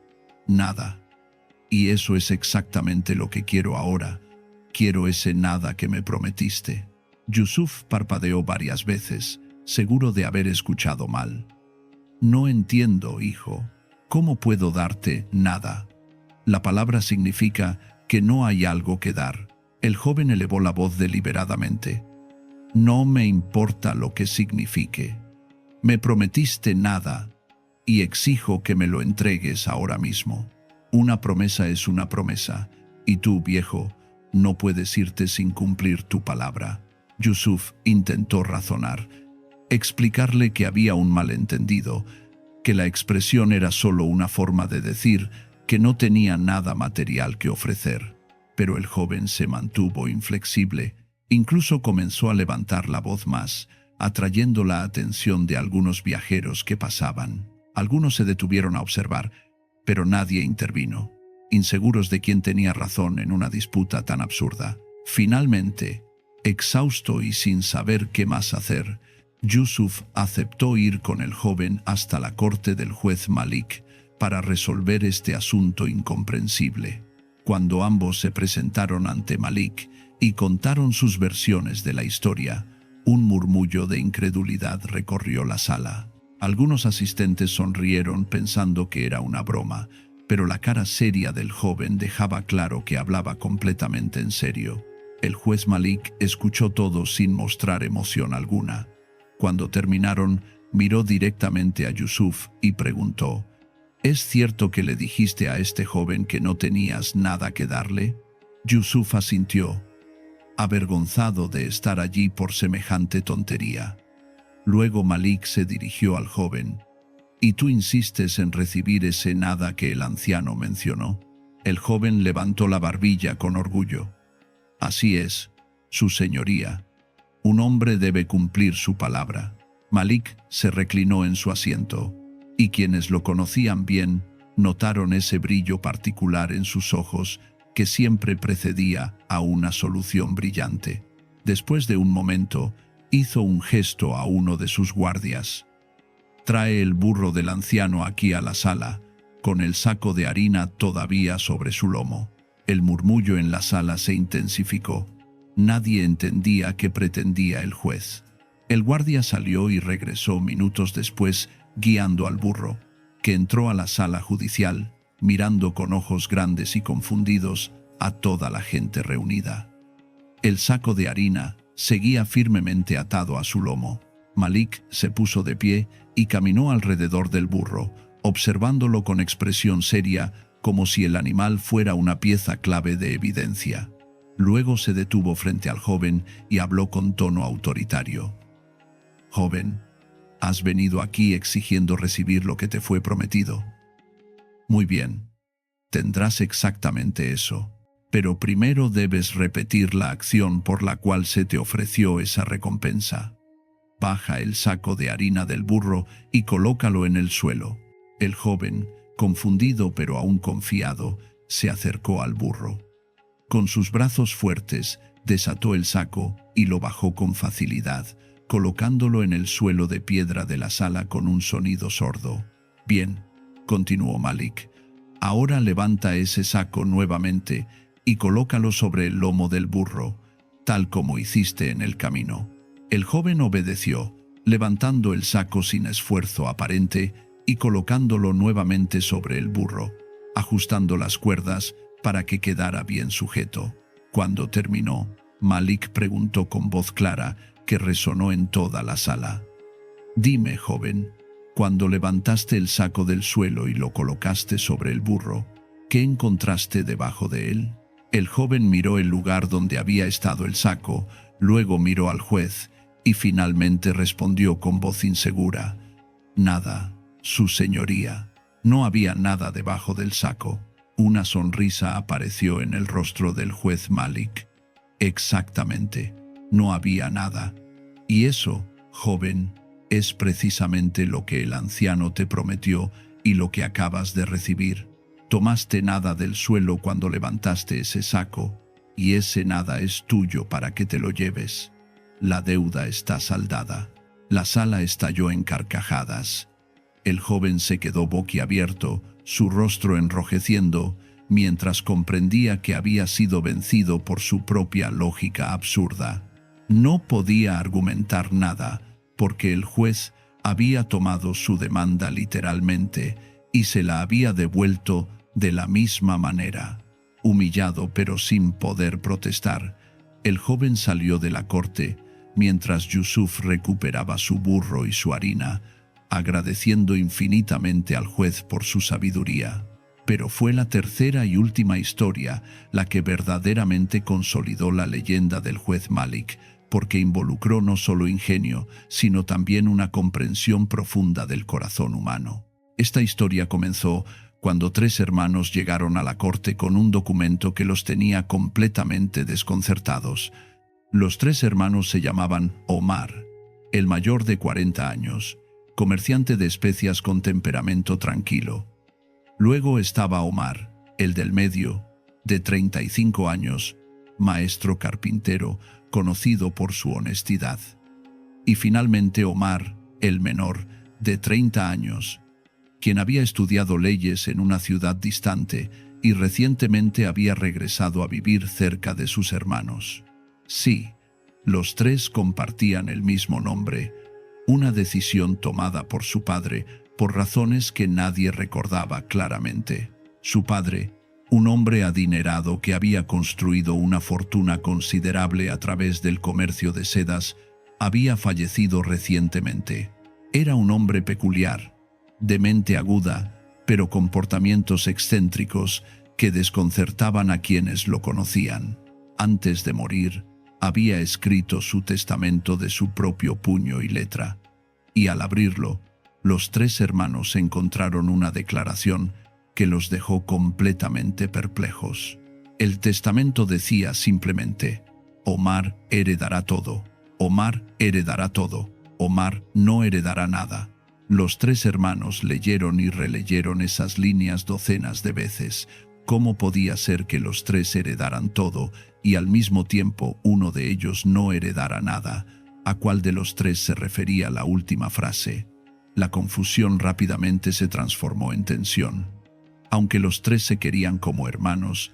nada. Y eso es exactamente lo que quiero ahora. Quiero ese nada que me prometiste». Yusuf parpadeó varias veces, seguro de haber escuchado mal. «No entiendo, hijo. ¿Cómo puedo darte nada?» La palabra significa que no hay algo que dar. El joven elevó la voz deliberadamente. «No me importa lo que signifique. Me prometiste nada y exijo que me lo entregues ahora mismo. Una promesa es una promesa, y tú, viejo, no puedes irte sin cumplir tu palabra». Yusuf intentó razonar, explicarle que había un malentendido, que la expresión era solo una forma de decir que no tenía nada material que ofrecer. Pero el joven se mantuvo inflexible, incluso comenzó a levantar la voz más, atrayendo la atención de algunos viajeros que pasaban. Algunos se detuvieron a observar, pero nadie intervino, inseguros de quién tenía razón en una disputa tan absurda. Finalmente, exhausto y sin saber qué más hacer, Yusuf aceptó ir con el joven hasta la corte del juez Malik para resolver este asunto incomprensible. Cuando ambos se presentaron ante Malik y contaron sus versiones de la historia, un murmullo de incredulidad recorrió la sala. Algunos asistentes sonrieron pensando que era una broma, pero la cara seria del joven dejaba claro que hablaba completamente en serio. El juez Malik escuchó todo sin mostrar emoción alguna. Cuando terminaron, miró directamente a Yusuf y preguntó: «¿Es cierto que le dijiste a este joven que no tenías nada que darle?» Yusuf asintió, avergonzado de estar allí por semejante tontería. Luego Malik se dirigió al joven. «¿Y tú insistes en recibir ese nada que el anciano mencionó?» El joven levantó la barbilla con orgullo. «Así es, su señoría. Un hombre debe cumplir su palabra». Malik se reclinó en su asiento, y quienes lo conocían bien notaron ese brillo particular en sus ojos que siempre precedía a una solución brillante. Después de un momento, hizo un gesto a uno de sus guardias. «Trae el burro del anciano aquí a la sala, con el saco de harina todavía sobre su lomo». El murmullo en la sala se intensificó. Nadie entendía qué pretendía el juez. El guardia salió y regresó minutos después guiando al burro, que entró a la sala judicial, mirando con ojos grandes y confundidos a toda la gente reunida. El saco de harina seguía firmemente atado a su lomo. Malik se puso de pie y caminó alrededor del burro, observándolo con expresión seria, como si el animal fuera una pieza clave de evidencia. Luego se detuvo frente al joven y habló con tono autoritario. «Joven, has venido aquí exigiendo recibir lo que te fue prometido. Muy bien, tendrás exactamente eso, pero primero debes repetir la acción por la cual se te ofreció esa recompensa. Baja el saco de harina del burro y colócalo en el suelo». El joven, confundido pero aún confiado, se acercó al burro. Con sus brazos fuertes, desató el saco y lo bajó con facilidad, colocándolo en el suelo de piedra de la sala con un sonido sordo. «Bien», continuó Malik, «ahora levanta ese saco nuevamente y colócalo sobre el lomo del burro, tal como hiciste en el camino». El joven obedeció, levantando el saco sin esfuerzo aparente y colocándolo nuevamente sobre el burro, ajustando las cuerdas para que quedara bien sujeto. Cuando terminó, Malik preguntó con voz clara que resonó en toda la sala: «Dime, joven, cuando levantaste el saco del suelo y lo colocaste sobre el burro, ¿qué encontraste debajo de él?» El joven miró el lugar donde había estado el saco, luego miró al juez y finalmente respondió con voz insegura: «Nada, su señoría. No había nada debajo del saco». Una sonrisa apareció en el rostro del juez Malik. Exactamente. No había nada. Y eso, joven, es precisamente lo que el anciano te prometió y lo que acabas de recibir. Tomaste nada del suelo cuando levantaste ese saco, y ese nada es tuyo para que te lo lleves. La deuda está saldada. La sala estalló en carcajadas. El joven se quedó boquiabierto, su rostro enrojeciendo, mientras comprendía que había sido vencido por su propia lógica absurda. No podía argumentar nada, porque el juez había tomado su demanda literalmente y se la había devuelto de la misma manera. Humillado pero sin poder protestar, el joven salió de la corte mientras Yusuf recuperaba su burro y su harina, agradeciendo infinitamente al juez por su sabiduría. Pero fue la tercera y última historia la que verdaderamente consolidó la leyenda del juez Malik, porque involucró no solo ingenio, sino también una comprensión profunda del corazón humano. Esta historia comenzó cuando tres hermanos llegaron a la corte con un documento que los tenía completamente desconcertados. Los tres hermanos se llamaban Omar, el mayor de 40 años, comerciante de especias con temperamento tranquilo. Luego estaba Omar, el del medio, de 35 años, maestro carpintero, conocido por su honestidad. Y finalmente Omar, el menor, de 30 años, quien había estudiado leyes en una ciudad distante y recientemente había regresado a vivir cerca de sus hermanos. Sí, los tres compartían el mismo nombre, una decisión tomada por su padre por razones que nadie recordaba claramente. Su padre, un hombre adinerado que había construido una fortuna considerable a través del comercio de sedas, había fallecido recientemente. Era un hombre peculiar, de mente aguda, pero comportamientos excéntricos que desconcertaban a quienes lo conocían. Antes de morir, había escrito su testamento de su propio puño y letra, y al abrirlo, los tres hermanos encontraron una declaración que los dejó completamente perplejos. El testamento decía simplemente: Omar heredará todo, Omar heredará todo, Omar no heredará nada. Los tres hermanos leyeron y releyeron esas líneas docenas de veces. ¿Cómo podía ser que los tres heredaran todo y al mismo tiempo uno de ellos no heredara nada? ¿A cuál de los tres se refería la última frase? La confusión rápidamente se transformó en tensión. Aunque los tres se querían como hermanos,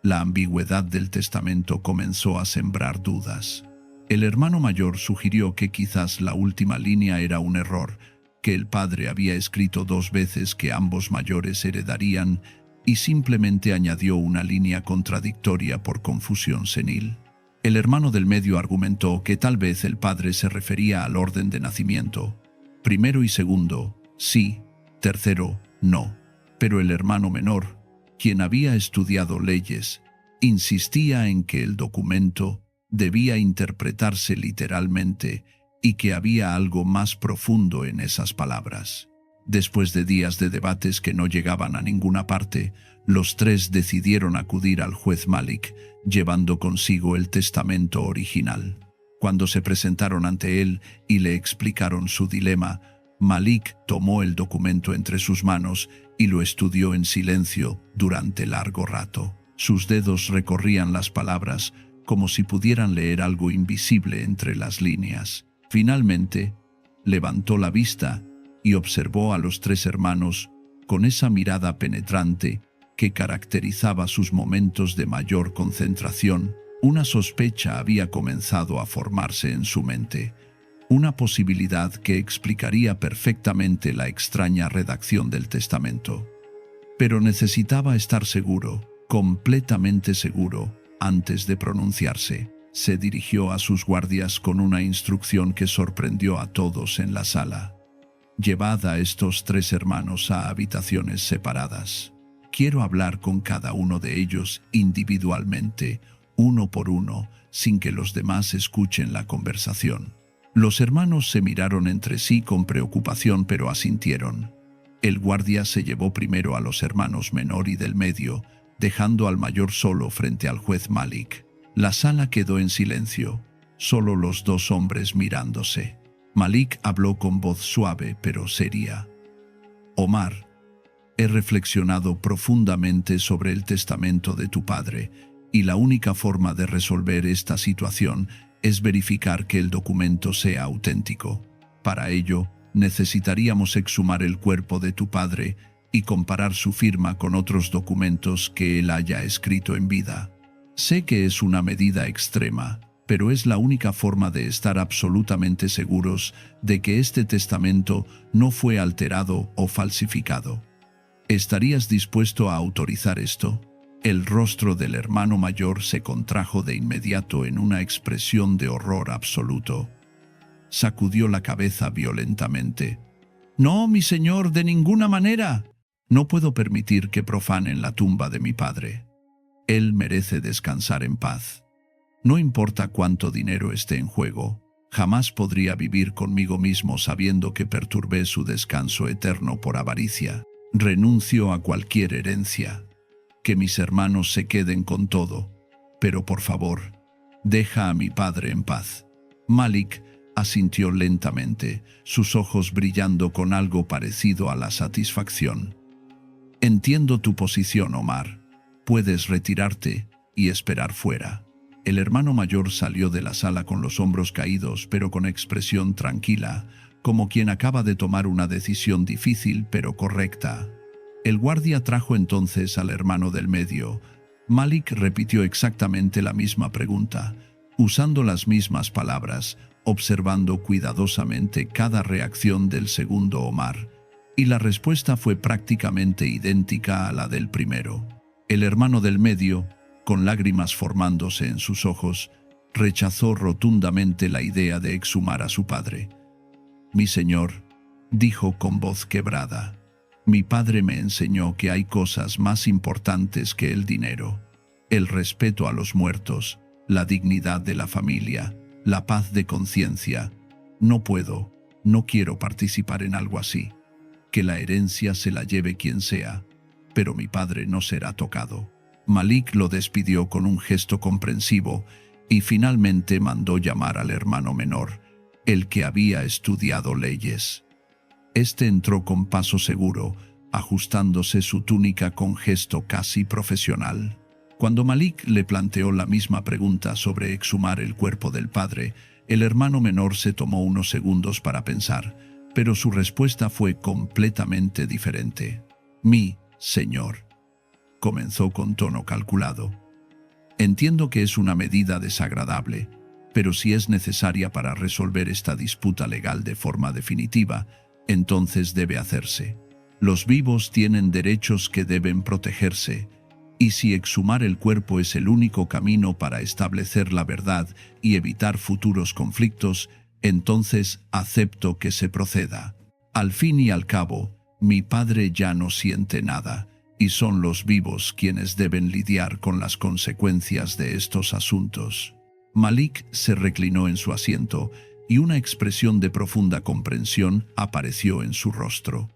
la ambigüedad del testamento comenzó a sembrar dudas. El hermano mayor sugirió que quizás la última línea era un error, que el padre había escrito 2 veces que ambos mayores heredarían y simplemente añadió una línea contradictoria por confusión senil. El hermano del medio argumentó que tal vez el padre se refería al orden de nacimiento. Primero y segundo, sí; tercero, no. Pero el hermano menor, quien había estudiado leyes, insistía en que el documento debía interpretarse literalmente y que había algo más profundo en esas palabras. Después de días de debates que no llegaban a ninguna parte, los tres decidieron acudir al juez Malik, llevando consigo el testamento original. Cuando se presentaron ante él y le explicaron su dilema, Malik tomó el documento entre sus manos y lo estudió en silencio durante largo rato. Sus dedos recorrían las palabras como si pudieran leer algo invisible entre las líneas. Finalmente, levantó la vista y observó a los tres hermanos con esa mirada penetrante que caracterizaba sus momentos de mayor concentración. Una sospecha había comenzado a formarse en su mente, una posibilidad que explicaría perfectamente la extraña redacción del testamento. Pero necesitaba estar seguro, completamente seguro, antes de pronunciarse. Se dirigió a sus guardias con una instrucción que sorprendió a todos en la sala. Llevad a estos tres hermanos a habitaciones separadas. Quiero hablar con cada uno de ellos individualmente, uno por uno, sin que los demás escuchen la conversación. Los hermanos se miraron entre sí con preocupación, pero asintieron. El guardia se llevó primero a los hermanos menor y del medio, dejando al mayor solo frente al juez Malik. La sala quedó en silencio, solo los dos hombres mirándose. Malik habló con voz suave pero seria. Omar, he reflexionado profundamente sobre el testamento de tu padre, y la única forma de resolver esta situación es verificar que el documento sea auténtico. Para ello, necesitaríamos exhumar el cuerpo de tu padre y comparar su firma con otros documentos que él haya escrito en vida. Sé que es una medida extrema, pero es la única forma de estar absolutamente seguros de que este testamento no fue alterado o falsificado. ¿Estarías dispuesto a autorizar esto? El rostro del hermano mayor se contrajo de inmediato en una expresión de horror absoluto. Sacudió la cabeza violentamente. «No, mi señor, de ninguna manera. No puedo permitir que profanen la tumba de mi padre. Él merece descansar en paz. No importa cuánto dinero esté en juego, jamás podría vivir conmigo mismo sabiendo que perturbé su descanso eterno por avaricia. Renuncio a cualquier herencia. Que mis hermanos se queden con todo. Pero por favor, deja a mi padre en paz». Malik asintió lentamente, sus ojos brillando con algo parecido a la satisfacción. «Entiendo tu posición, Omar. Puedes retirarte y esperar fuera». El hermano mayor salió de la sala con los hombros caídos, pero con expresión tranquila, como quien acaba de tomar una decisión difícil pero correcta. El guardia trajo entonces al hermano del medio. Malik repitió exactamente la misma pregunta, usando las mismas palabras, observando cuidadosamente cada reacción del segundo Omar, y la respuesta fue prácticamente idéntica a la del primero. El hermano del medio, con lágrimas formándose en sus ojos, rechazó rotundamente la idea de exhumar a su padre. «Mi señor», dijo con voz quebrada, «mi padre me enseñó que hay cosas más importantes que el dinero: el respeto a los muertos, la dignidad de la familia, la paz de conciencia. No quiero participar en algo así. Que la herencia se la lleve quien sea, pero mi padre no será tocado». Malik lo despidió con un gesto comprensivo y finalmente mandó llamar al hermano menor, el que había estudiado leyes. Este entró con paso seguro, ajustándose su túnica con gesto casi profesional. Cuando Malik le planteó la misma pregunta sobre exhumar el cuerpo del padre, el hermano menor se tomó unos segundos para pensar, pero su respuesta fue completamente diferente. «Mi señor», comenzó con tono calculado, «entiendo que es una medida desagradable, pero si es necesaria para resolver esta disputa legal de forma definitiva, entonces debe hacerse. Los vivos tienen derechos que deben protegerse, y si exhumar el cuerpo es el único camino para establecer la verdad y evitar futuros conflictos, entonces acepto que se proceda. Al fin y al cabo, mi padre ya no siente nada, y son los vivos quienes deben lidiar con las consecuencias de estos asuntos». Malik se reclinó en su asiento y una expresión de profunda comprensión apareció en su rostro.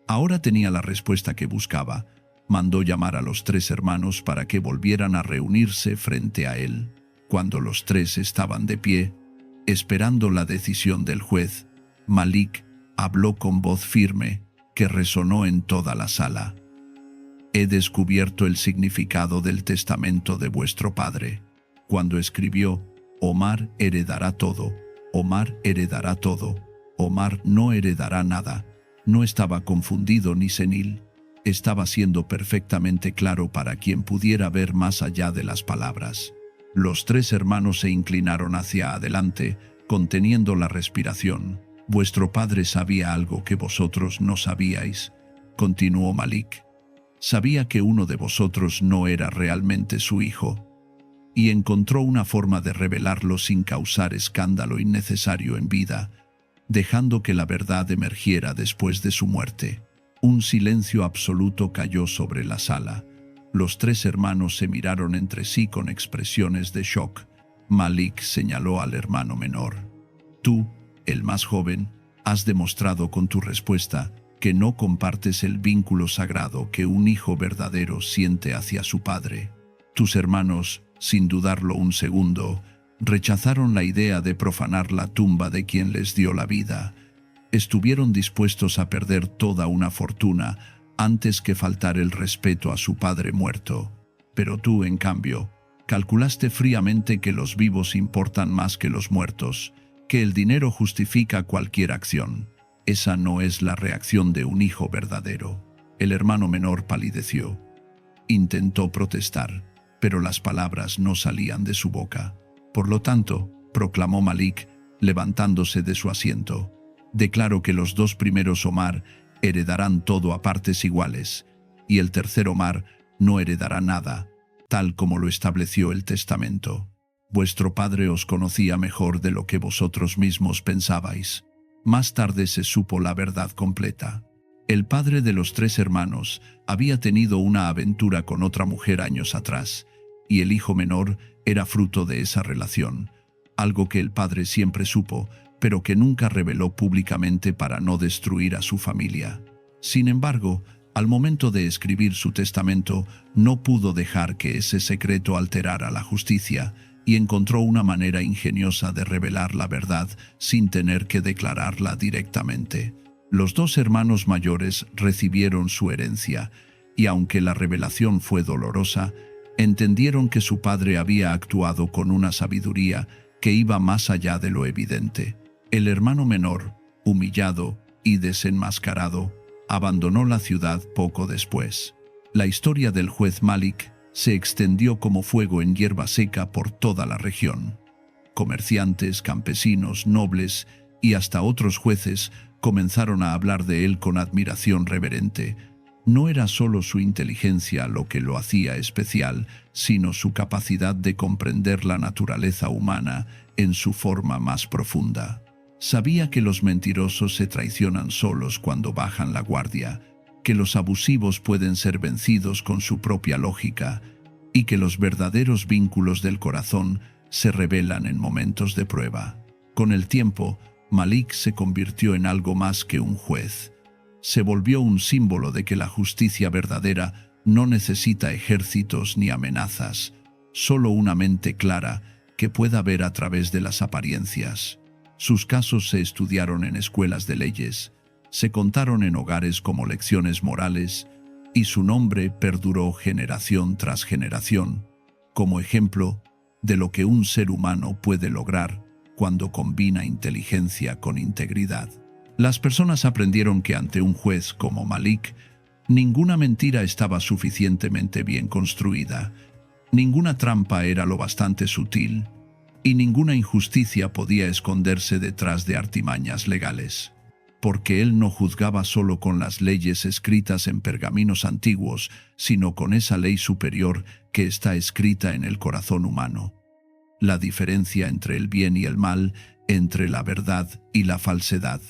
Ahora tenía la respuesta que buscaba. Mandó llamar a los tres hermanos para que volvieran a reunirse frente a él. Cuando los tres estaban de pie, esperando la decisión del juez, Malik habló con voz firme que resonó en toda la sala. «He descubierto el significado del testamento de vuestro padre. Cuando escribió, Omar heredará todo, Omar heredará todo, Omar no heredará nada, no estaba confundido ni senil, estaba siendo perfectamente claro para quien pudiera ver más allá de las palabras». Los tres hermanos se inclinaron hacia adelante, conteniendo la respiración. «Vuestro padre sabía algo que vosotros no sabíais», continuó Malik. «Sabía que uno de vosotros no era realmente su hijo, y encontró una forma de revelarlo sin causar escándalo innecesario en vida, dejando que la verdad emergiera después de su muerte». Un silencio absoluto cayó sobre la sala. Los tres hermanos se miraron entre sí con expresiones de shock. Malik señaló al hermano menor. «Tú, el más joven, has demostrado con tu respuesta que no compartes el vínculo sagrado que un hijo verdadero siente hacia su padre. Tus hermanos sin dudarlo un segundo, rechazaron la idea de profanar la tumba de quien les dio la vida. Estuvieron dispuestos a perder toda una fortuna antes que faltar el respeto a su padre muerto. Pero tú, en cambio, calculaste fríamente que los vivos importan más que los muertos, que el dinero justifica cualquier acción. Esa no es la reacción de un hijo verdadero. El hermano menor palideció. Intentó protestar, pero las palabras no salían de su boca. Por lo tanto, proclamó Malik, levantándose de su asiento, declaro que los dos primeros Omar heredarán todo a partes iguales, y el tercer Omar no heredará nada, tal como lo estableció el testamento. Vuestro padre os conocía mejor de lo que vosotros mismos pensabais. Más tarde se supo la verdad completa. El padre de los tres hermanos había tenido una aventura con otra mujer años atrás, y el hijo menor era fruto de esa relación, algo que el padre siempre supo, pero que nunca reveló públicamente para no destruir a su familia. Sin embargo, al momento de escribir su testamento, no pudo dejar que ese secreto alterara la justicia, y encontró una manera ingeniosa de revelar la verdad sin tener que declararla directamente. Los dos hermanos mayores recibieron su herencia, y aunque la revelación fue dolorosa, entendieron que su padre había actuado con una sabiduría que iba más allá de lo evidente. El hermano menor, humillado y desenmascarado, abandonó la ciudad poco después. La historia del juez Malik se extendió como fuego en hierba seca por toda la región. Comerciantes, campesinos, nobles y hasta otros jueces comenzaron a hablar de él con admiración reverente. No era solo su inteligencia lo que lo hacía especial, sino su capacidad de comprender la naturaleza humana en su forma más profunda. Sabía que los mentirosos se traicionan solos cuando bajan la guardia, que los abusivos pueden ser vencidos con su propia lógica y que los verdaderos vínculos del corazón se revelan en momentos de prueba. Con el tiempo, Malik se convirtió en algo más que un juez. Se volvió un símbolo de que la justicia verdadera no necesita ejércitos ni amenazas, solo una mente clara que pueda ver a través de las apariencias. Sus casos se estudiaron en escuelas de leyes, se contaron en hogares como lecciones morales, y su nombre perduró generación tras generación, como ejemplo de lo que un ser humano puede lograr cuando combina inteligencia con integridad. Las personas aprendieron que ante un juez como Malik, ninguna mentira estaba suficientemente bien construida, ninguna trampa era lo bastante sutil, y ninguna injusticia podía esconderse detrás de artimañas legales. Porque él no juzgaba solo con las leyes escritas en pergaminos antiguos, sino con esa ley superior que está escrita en el corazón humano. La diferencia entre el bien y el mal, entre la verdad y la falsedad.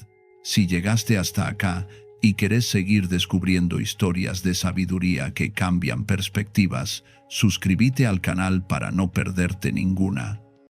Si llegaste hasta acá y querés seguir descubriendo historias de sabiduría que cambian perspectivas, suscríbete al canal para no perderte ninguna.